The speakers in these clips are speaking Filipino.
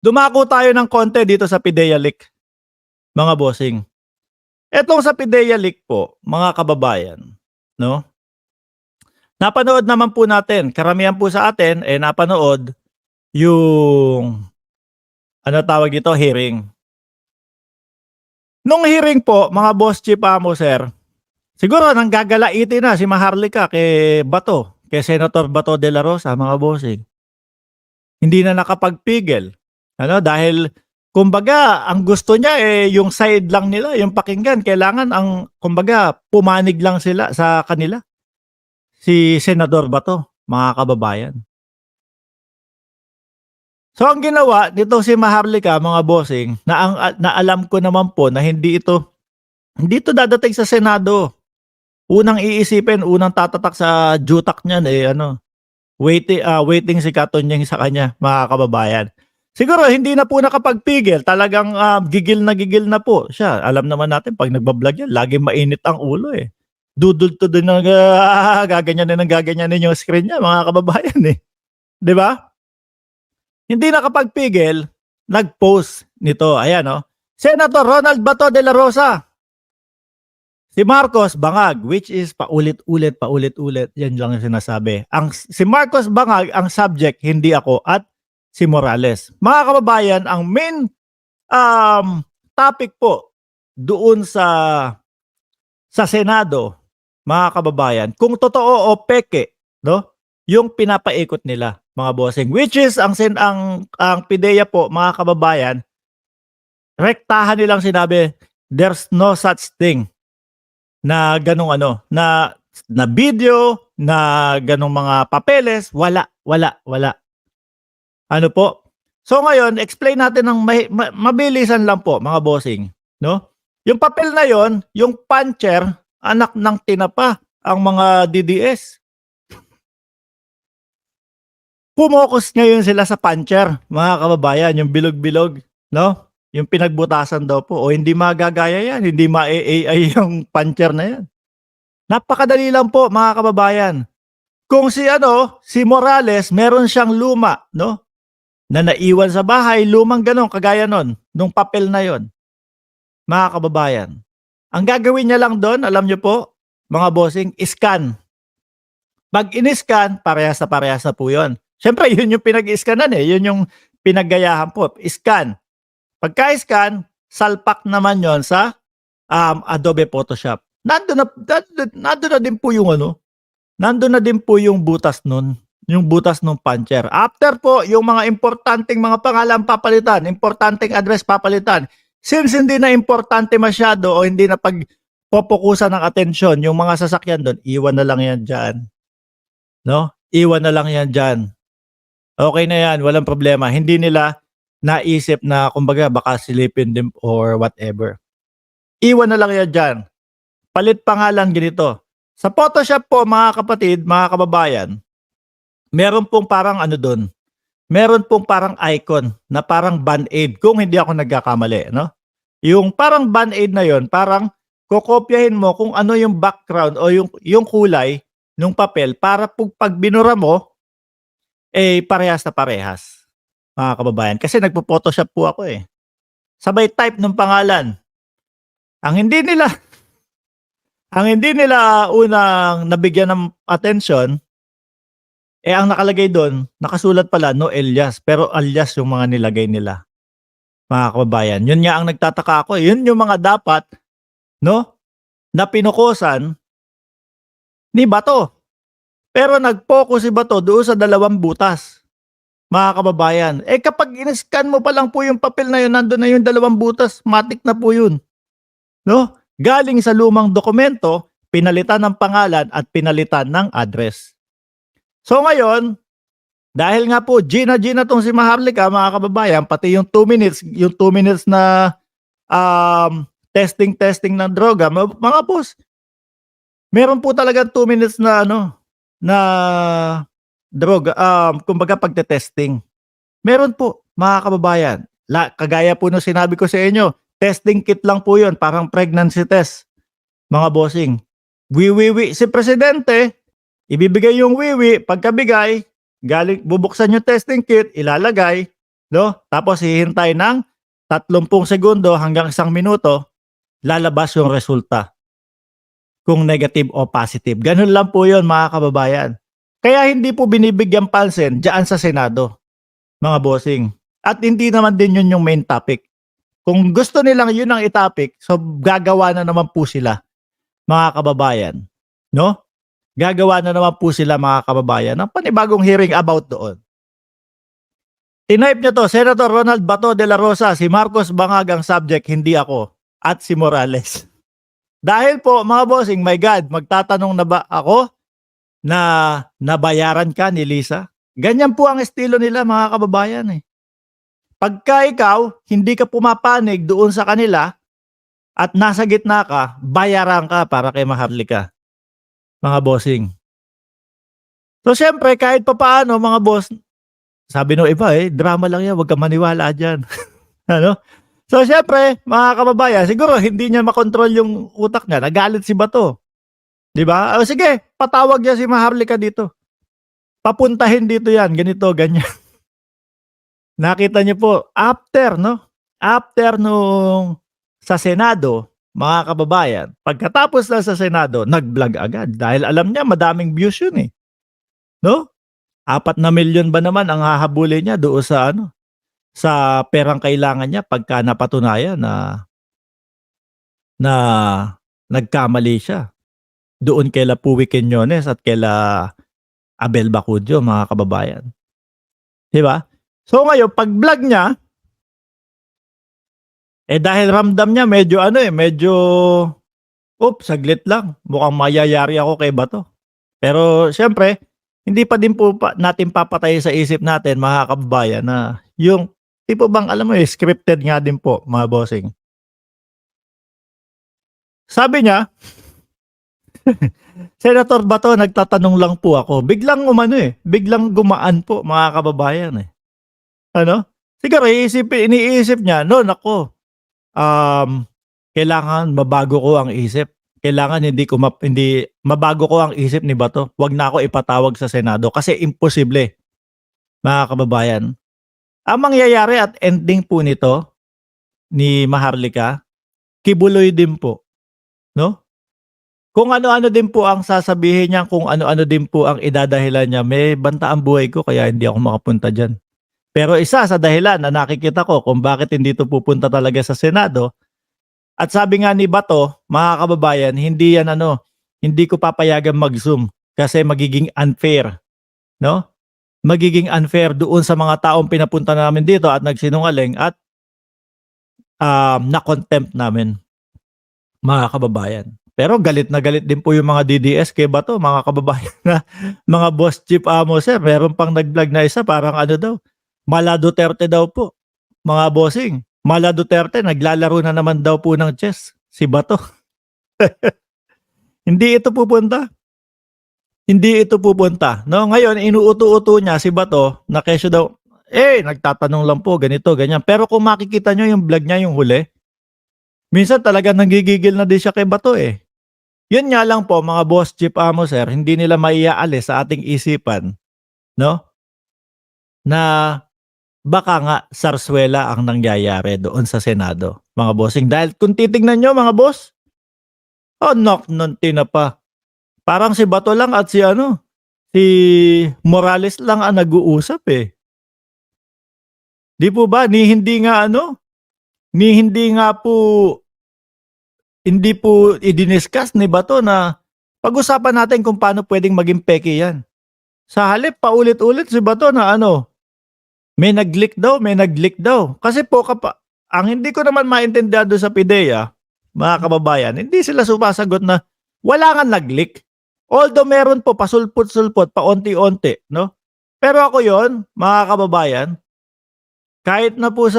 Dumako tayo ng konti dito sa PIDEA leak, mga bossing. Etong sa PIDEA leak po, mga kababayan, 'no? Napanood naman po natin, karamihan po sa atin, napanood yung ano tawag dito, hearing. Nung hearing po, mga boss chief amo sir, siguro nanggagalaitin na si Maharlika kay Bato, kay Senator Bato de la Rosa, mga bossing. Hindi na nakapagpigil. Ano, dahil kumbaga ang gusto niya, yung side lang nila, yung pakinggan. Kailangan ang kumbaga pumanig lang sila sa kanila. Si Senador Bato, mga kababayan. So ang ginawa nito si Maharlika, mga bossing, na alam ko naman po na hindi ito dadating sa Senado. Unang iisipin, unang tatatak sa jutak niyan waiting si Katunyeng sa kanya, mga kababayan. Siguro hindi na po nakapagpigil, talagang gigil na po siya. Alam naman natin 'pag nagba-vlog yan laging mainit ang ulo, eh. Dudulto din ng gaganyanin ng gaganyanin yung screen niya, mga kababayan, eh, 'di ba? Hindi nakapagpigil, nag-post nito, ayan, oh. Senator Ronald Bato de la Rosa, si Marcos bangag, which is paulit-ulit, yan lang yung sinasabi. Si Marcos bangag ang subject, hindi ako at si Morales. Mga kababayan, ang main topic po doon sa Senado, mga kababayan, kung totoo o peke, no? Yung pinapaikot nila, mga bossing, which is ang PIDEA po, mga kababayan, rektahan nilang sinabi, there's no such thing na ganong na video, na ganong mga papeles, wala. Ano po? So ngayon, explain natin ng mabilisan lang po, mga bossing, no? Yung papel na yon, yung puncher, anak ng tinapa ang mga DDS. Pumokus ngayon sila sa puncher, mga kababayan, yung bilog-bilog, no? Yung pinagbutasan daw po, o hindi magagaya yan, hindi ma-AI yung puncher na yan. Napakadali lang po, mga kababayan. Kung si Morales, meron siyang luma, no? Na naiwan sa bahay, lumang ganon, kagaya nun, nung papel na yon, mga kababayan. Ang gagawin niya lang doon, alam niyo po, mga bossing, scan. Pag in-scan, parehas na po yun. Siyempre, yun yung pinag-scanan, yun yung pinaggayahan po, scan. Pagka-scan, salpak naman yon sa Adobe Photoshop. Nandun na din po yung nandun na din po yung butas nun, yung butas ng puncher. After po, yung mga importanteng mga pangalan papalitan, importanteng address papalitan. Since hindi na importante masyado o hindi na pagpopokusan ng atensyon yung mga sasakyan doon, iwan na lang yan dyan. No? Iwan na lang yan dyan. Okay na yan, walang problema. Hindi nila naisip na kumbaga baka silipin din or whatever. Iwan na lang yan dyan. Palit pangalan ganito. Sa Photoshop po, mga kapatid, mga kababayan, meron pong parang doon. Meron pong parang icon na parang band-aid kung hindi ako nagkakamali, no? Yung parang band-aid na yon, parang kokopyahin mo kung ano yung background o yung kulay ng papel para pag binura mo, parehas na parehas, mga kababayan. Kasi nagpo-Photoshop po ako, Sabay type ng pangalan. Ang hindi nila unang nabigyan ng atensyon, ang nakalagay doon, nakasulat pala no alias, pero alias yung mga nilagay nila, mga kababayan. Yun nga ang nagtataka ako, yun yung mga dapat, no, na pinukusan ni Bato. Pero nag-focus si Bato doon sa dalawang butas, mga kababayan. Kapag in-scan mo pa lang po yung papel na yun, nandun na yung dalawang butas, matik na po yun, no? Galing sa lumang dokumento, pinalitan ng pangalan at pinalitan ng address. So ngayon, dahil nga po Gina tong si Maharlika, mga kababayan, pati yung 2 minutes na testing ng droga, mga boss, meron po talaga 2 minutes na na droga, kumbaga pagte-testing. Meron po, mga kababayan. Kagaya po nung sinabi ko sa inyo, testing kit lang po yun, parang pregnancy test, mga bossing. Wiwiwi si presidente, ibibigay yung wiwi, pagkabigay, bubuksan yung testing kit, ilalagay, no? Tapos hihintay ng 30 segundo hanggang 1 minuto, lalabas yung resulta kung negative o positive. Ganun lang po yun mga kababayan. Kaya hindi po binibigyan pansin diyan sa Senado, mga bossing. At hindi naman din yun yung main topic. Kung gusto nilang yun ang i-topic, so gagawa na naman po sila, mga kababayan. No? Gagawa na naman po sila, mga kababayan, ng panibagong hearing about doon. Tinype niya to, Senator Ronald Bato de la Rosa, si Marcos Bangag ang subject, hindi ako, at si Morales. Dahil po, mga bossing, my God, magtatanong na ba ako na nabayaran ka ni Lisa? Ganyan po ang estilo nila, mga kababayan. Pagka ikaw, hindi ka pumapanig doon sa kanila at nasa gitna ka, bayaran ka para kay Maharlika, mga bossing. So, syempre, kahit papaano, mga boss, sabi no iba drama lang yan, wag ka maniwala dyan. Ano? So, syempre, mga kababayan, siguro hindi niya makontrol yung utak niya. Nagalit si Bato. Di ba? O, sige, patawag niya si Maharlika dito. Papuntahin dito yan, ganito, ganyan. Nakita niyo po, after, no? After nung sa Senado, mga kababayan, pagkatapos na sa Senado, nag-vlog agad. Dahil alam niya, madaming views yun eh. No? 4 na milyon ba naman ang hahabulin niya doon sa ano? Sa perang kailangan niya pagka napatunayan na nagkamali siya. Doon kaila Puwi Quiñones at kaila Abel Bacudio, mga kababayan. Di ba? So ngayon, pag vlog niya, dahil ramdam niya medyo, saglit lang. Mukhang mayayari ako kay Bato. Pero syempre, hindi pa din po natin papatay sa isip natin, mga kababayan, na yung tipo bang, alam mo scripted nga din po, mga bossing. Sabi niya, Senator Bato, nagtatanong lang po ako. Biglang biglang gumaan po, mga kababayan Ano? Siguro iniisip niya, no, nako, kailangan mabago ko ang isip. Kailangan hindi mabago ko ang isip ni Bato. Wag na ako ipatawag sa Senado kasi imposible, mga kababayan. Ang mangyayari at ending po nito ni Maharlika, kibuloy din po, no? Kung ano-ano din po ang sasabihin niya, kung ano-ano din po ang idadahilan niya, may banta ang buhay ko kaya hindi ako makapunta diyan. Pero isa sa dahilan na nakikita ko kung bakit hindi ito pupunta talaga sa Senado, at sabi nga ni Bato, mga kababayan, hindi ko papayagan mag-Zoom kasi magiging unfair, no? Magiging unfair doon sa mga taong pinapunta namin dito at nagsinungaling at na-contempt namin, mga kababayan. Pero galit na galit din po yung mga DDS kay Bato, mga kababayan, na mga boss chief amo sir. Meron pang nag-vlog na isa, parang ano daw, Mala Duterte daw po, mga bossing. Mala Duterte, naglalaro na naman daw po ng chess, si Bato. Hindi ito pupunta. Hindi ito pupunta. No? Ngayon, inuuto-uto niya si Bato na kesyo daw, nagtatanong lang po, ganito, ganyan. Pero kung makikita nyo yung vlog niya yung huli, minsan talaga nanggigigil na din siya kay Bato Yun nga lang po, mga boss chief amo sir, hindi nila maiaalis sa ating isipan, no? Na baka nga sarswela ang nangyayari doon sa Senado, mga bossing. Dahil kung titignan nyo, mga boss, tinapa. Parang si Bato lang at si Morales lang ang nag-uusap Di po ba? Hindi po i-discuss ni Bato na pag-usapan natin kung paano pwedeng maging peke yan. Sa halip, paulit-ulit si Bato na may nag-leak daw. Kasi po, ang hindi ko naman maintindihan doon sa PIDEA, mga kababayan, hindi sila sumasagot na wala nga nag-leak. Although meron po, pasulpot-sulpot, paunti-unti, no? Pero ako yon, mga kababayan, kahit na po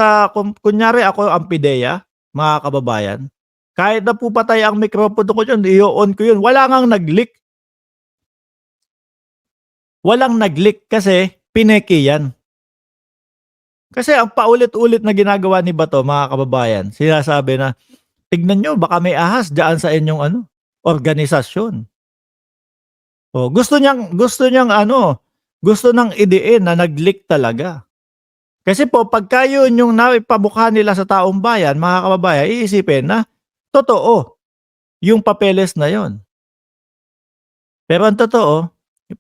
kunyari ako ang PIDEA, mga kababayan, kahit na po patay ang mikropono ko yun, i-on ko yun, wala ngang nag-leak. Walang nag-leak kasi pineke yan. Kasi ang paulit-ulit na ginagawa ni Bato, mga kababayan, sinasabi na, tignan nyo, baka may ahas dyan sa inyong organisasyon. Gusto niyang idiin na nag-leak talaga. Kasi po pagka yun yung naipamukha nila sa taong bayan, mga kababayan, iisipin na totoo yung papeles na yun. Pero ang totoo,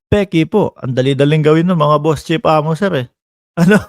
peke po. Ang dali-daling gawin ng mga boss chief amo, sir, eh. Ano?